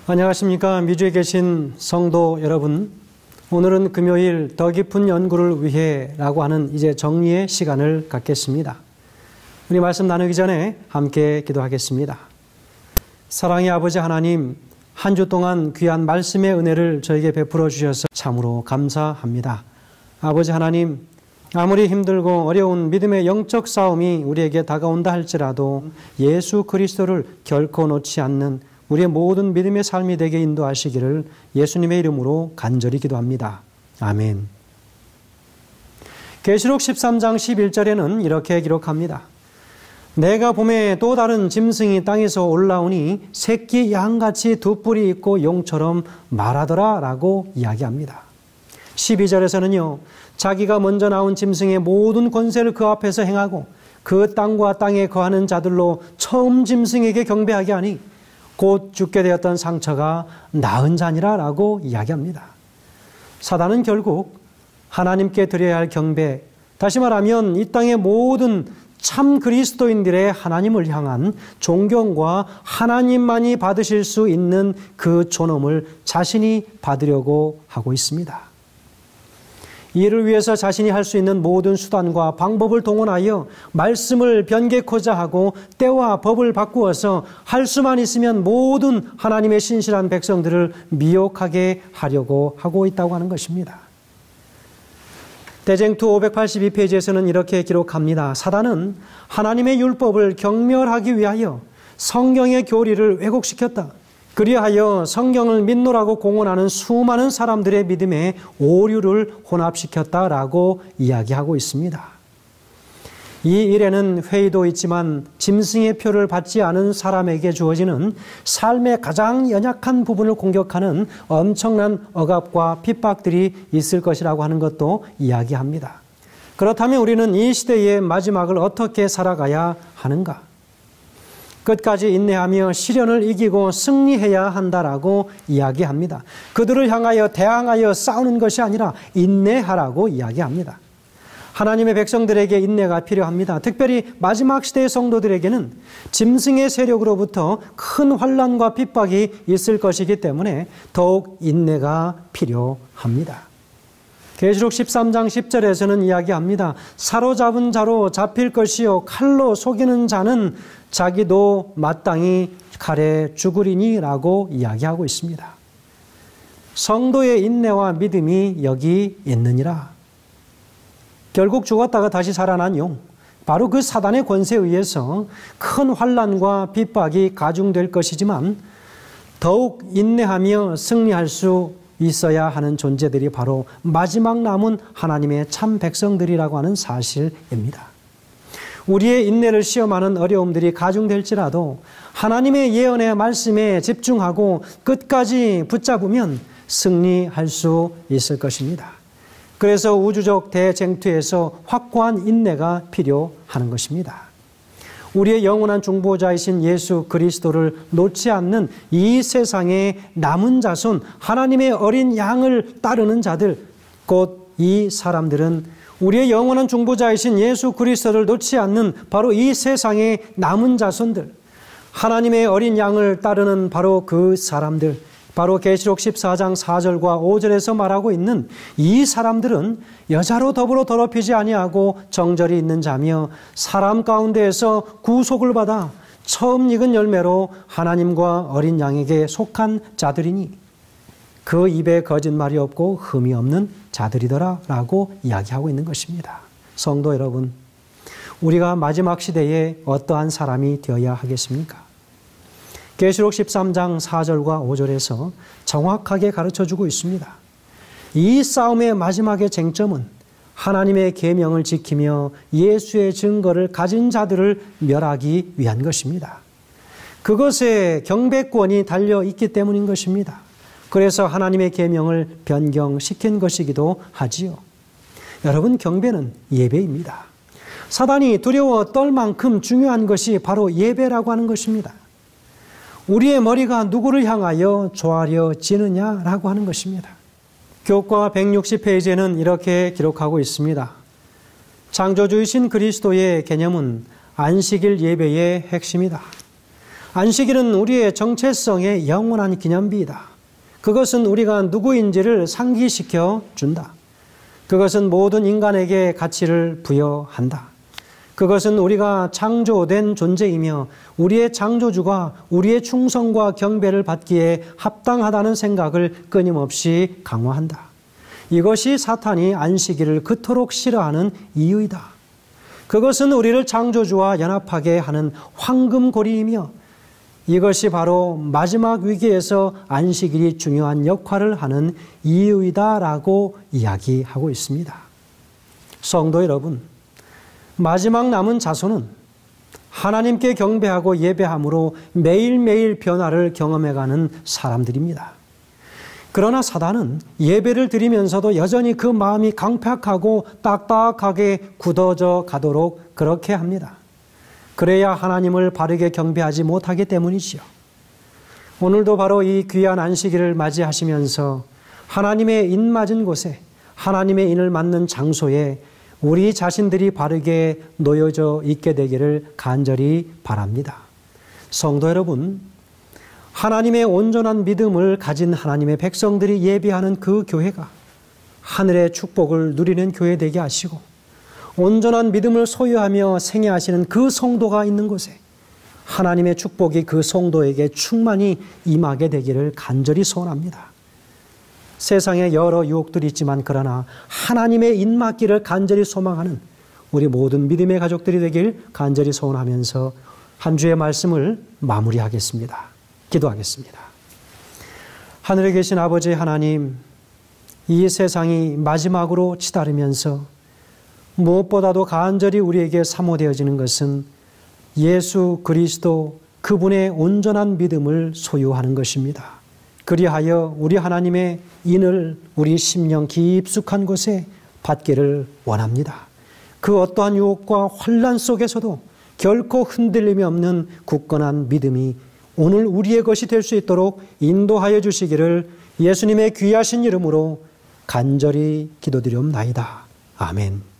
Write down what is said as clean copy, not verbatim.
안녕하십니까. 미주에 계신 성도 여러분, 오늘은 금요일 더 깊은 연구를 위해 라고 하는 이제 정리의 시간을 갖겠습니다. 우리 말씀 나누기 전에 함께 기도하겠습니다. 사랑의 아버지 하나님, 한 주 동안 귀한 말씀의 은혜를 저에게 베풀어 주셔서 참으로 감사합니다. 아버지 하나님, 아무리 힘들고 어려운 믿음의 영적 싸움이 우리에게 다가온다 할지라도 예수 그리스도를 결코 놓지 않는 우리의 모든 믿음의 삶이 되게 인도하시기를 예수님의 이름으로 간절히 기도합니다. 아멘. 계시록 13장 11절에는 이렇게 기록합니다. 내가 봄에 또 다른 짐승이 땅에서 올라오니 새끼 양같이 두 뿔이 있고 용처럼 말하더라 라고 이야기합니다. 12절에서는요. 자기가 먼저 나온 짐승의 모든 권세를 그 앞에서 행하고 그 땅과 땅에 거하는 자들로 처음 짐승에게 경배하게 하니 곧 죽게 되었던 상처가 나은 자니라 라고 이야기합니다. 사단은 결국 하나님께 드려야 할 경배, 다시 말하면 이 땅의 모든 참 그리스도인들의 하나님을 향한 존경과 하나님만이 받으실 수 있는 그 존엄을 자신이 받으려고 하고 있습니다. 이를 위해서 자신이 할 수 있는 모든 수단과 방법을 동원하여 말씀을 변개코자 하고 때와 법을 바꾸어서 할 수만 있으면 모든 하나님의 신실한 백성들을 미혹하게 하려고 하고 있다고 하는 것입니다. 대쟁투 582페이지에서는 이렇게 기록합니다. 사단은 하나님의 율법을 경멸하기 위하여 성경의 교리를 왜곡시켰다. 그리하여 성경을 믿노라고 공언하는 수많은 사람들의 믿음에 오류를 혼합시켰다라고 이야기하고 있습니다. 이 일에는 회의도 있지만 짐승의 표를 받지 않은 사람에게 주어지는 삶의 가장 연약한 부분을 공격하는 엄청난 억압과 핍박들이 있을 것이라고 하는 것도 이야기합니다. 그렇다면 우리는 이 시대의 마지막을 어떻게 살아가야 하는가? 끝까지 인내하며 시련을 이기고 승리해야 한다라고 이야기합니다. 그들을 향하여 대항하여 싸우는 것이 아니라 인내하라고 이야기합니다. 하나님의 백성들에게 인내가 필요합니다. 특별히 마지막 시대의 성도들에게는 짐승의 세력으로부터 큰 환난과 핍박이 있을 것이기 때문에 더욱 인내가 필요합니다. 계시록 13장 10절에서는 이야기합니다. 사로잡은 자로 잡힐 것이요 칼로 속이는 자는 자기도 마땅히 칼에 죽으리니 라고 이야기하고 있습니다. 성도의 인내와 믿음이 여기 있느니라. 결국 죽었다가 다시 살아난 용, 바로 그 사단의 권세에 의해서 큰 환난과 핍박이 가중될 것이지만 더욱 인내하며 승리할 수 있어야 하는 존재들이 바로 마지막 남은 하나님의 참 백성들이라고 하는 사실입니다. 우리의 인내를 시험하는 어려움들이 가중될지라도 하나님의 예언의 말씀에 집중하고 끝까지 붙잡으면 승리할 수 있을 것입니다. 그래서 우주적 대쟁투에서 확고한 인내가 필요한 것입니다. 우리의 영원한 중보자이신 예수 그리스도를 놓지 않는 이 세상의 남은 자손, 하나님의 어린 양을 따르는 자들, 곧 이 사람들은 우리의 영원한 중보자이신 예수 그리스도를 놓지 않는 바로 이 세상의 남은 자손들, 하나님의 어린 양을 따르는 바로 그 사람들, 바로 계시록 14장 4절과 5절에서 말하고 있는 이 사람들은 여자로 더불어 더럽히지 아니하고 정절이 있는 자며 사람 가운데에서 구속을 받아 처음 익은 열매로 하나님과 어린 양에게 속한 자들이니 그 입에 거짓말이 없고 흠이 없는 자들이더라 라고 이야기하고 있는 것입니다. 성도 여러분, 우리가 마지막 시대에 어떠한 사람이 되어야 하겠습니까? 계시록 13장 4절과 5절에서 정확하게 가르쳐주고 있습니다. 이 싸움의 마지막의 쟁점은 하나님의 계명을 지키며 예수의 증거를 가진 자들을 멸하기 위한 것입니다. 그것에 경배권이 달려있기 때문인 것입니다. 그래서 하나님의 계명을 변경시킨 것이기도 하지요. 여러분, 경배는 예배입니다. 사단이 두려워 떨 만큼 중요한 것이 바로 예배라고 하는 것입니다. 우리의 머리가 누구를 향하여 조아려지느냐라고 하는 것입니다. 교과 160페이지에는 이렇게 기록하고 있습니다. 창조주이신 그리스도의 개념은 안식일 예배의 핵심이다. 안식일은 우리의 정체성의 영원한 기념비이다. 그것은 우리가 누구인지를 상기시켜 준다. 그것은 모든 인간에게 가치를 부여한다. 그것은 우리가 창조된 존재이며 우리의 창조주가 우리의 충성과 경배를 받기에 합당하다는 생각을 끊임없이 강화한다. 이것이 사탄이 안식일을 그토록 싫어하는 이유이다. 그것은 우리를 창조주와 연합하게 하는 황금고리이며 이것이 바로 마지막 위기에서 안식일이 중요한 역할을 하는 이유이다라고 이야기하고 있습니다. 성도 여러분, 마지막 남은 자손은 하나님께 경배하고 예배함으로 매일매일 변화를 경험해가는 사람들입니다. 그러나 사단은 예배를 드리면서도 여전히 그 마음이 강팍하고 딱딱하게 굳어져 가도록 그렇게 합니다. 그래야 하나님을 바르게 경배하지 못하기 때문이지요. 오늘도 바로 이 귀한 안식일을 맞이하시면서 하나님의 인 맞은 곳에, 하나님의 인을 맞는 장소에 우리 자신들이 바르게 놓여져 있게 되기를 간절히 바랍니다. 성도 여러분, 하나님의 온전한 믿음을 가진 하나님의 백성들이 예배하는 그 교회가 하늘의 축복을 누리는 교회 되게 하시고, 온전한 믿음을 소유하며 생애하시는 그 성도가 있는 곳에 하나님의 축복이 그 성도에게 충만히 임하게 되기를 간절히 소원합니다. 세상에 여러 유혹들이 있지만 그러나 하나님의 인맞기를 간절히 소망하는 우리 모든 믿음의 가족들이 되길 간절히 소원하면서 한 주의 말씀을 마무리하겠습니다. 기도하겠습니다. 하늘에 계신 아버지 하나님, 이 세상이 마지막으로 치달으면서 무엇보다도 간절히 우리에게 사모되어지는 것은 예수 그리스도 그분의 온전한 믿음을 소유하는 것입니다. 그리하여 우리 하나님의 인을 우리 심령 깊숙한 곳에 받기를 원합니다. 그 어떠한 유혹과 환난 속에서도 결코 흔들림이 없는 굳건한 믿음이 오늘 우리의 것이 될 수 있도록 인도하여 주시기를 예수님의 귀하신 이름으로 간절히 기도드리옵나이다. 아멘.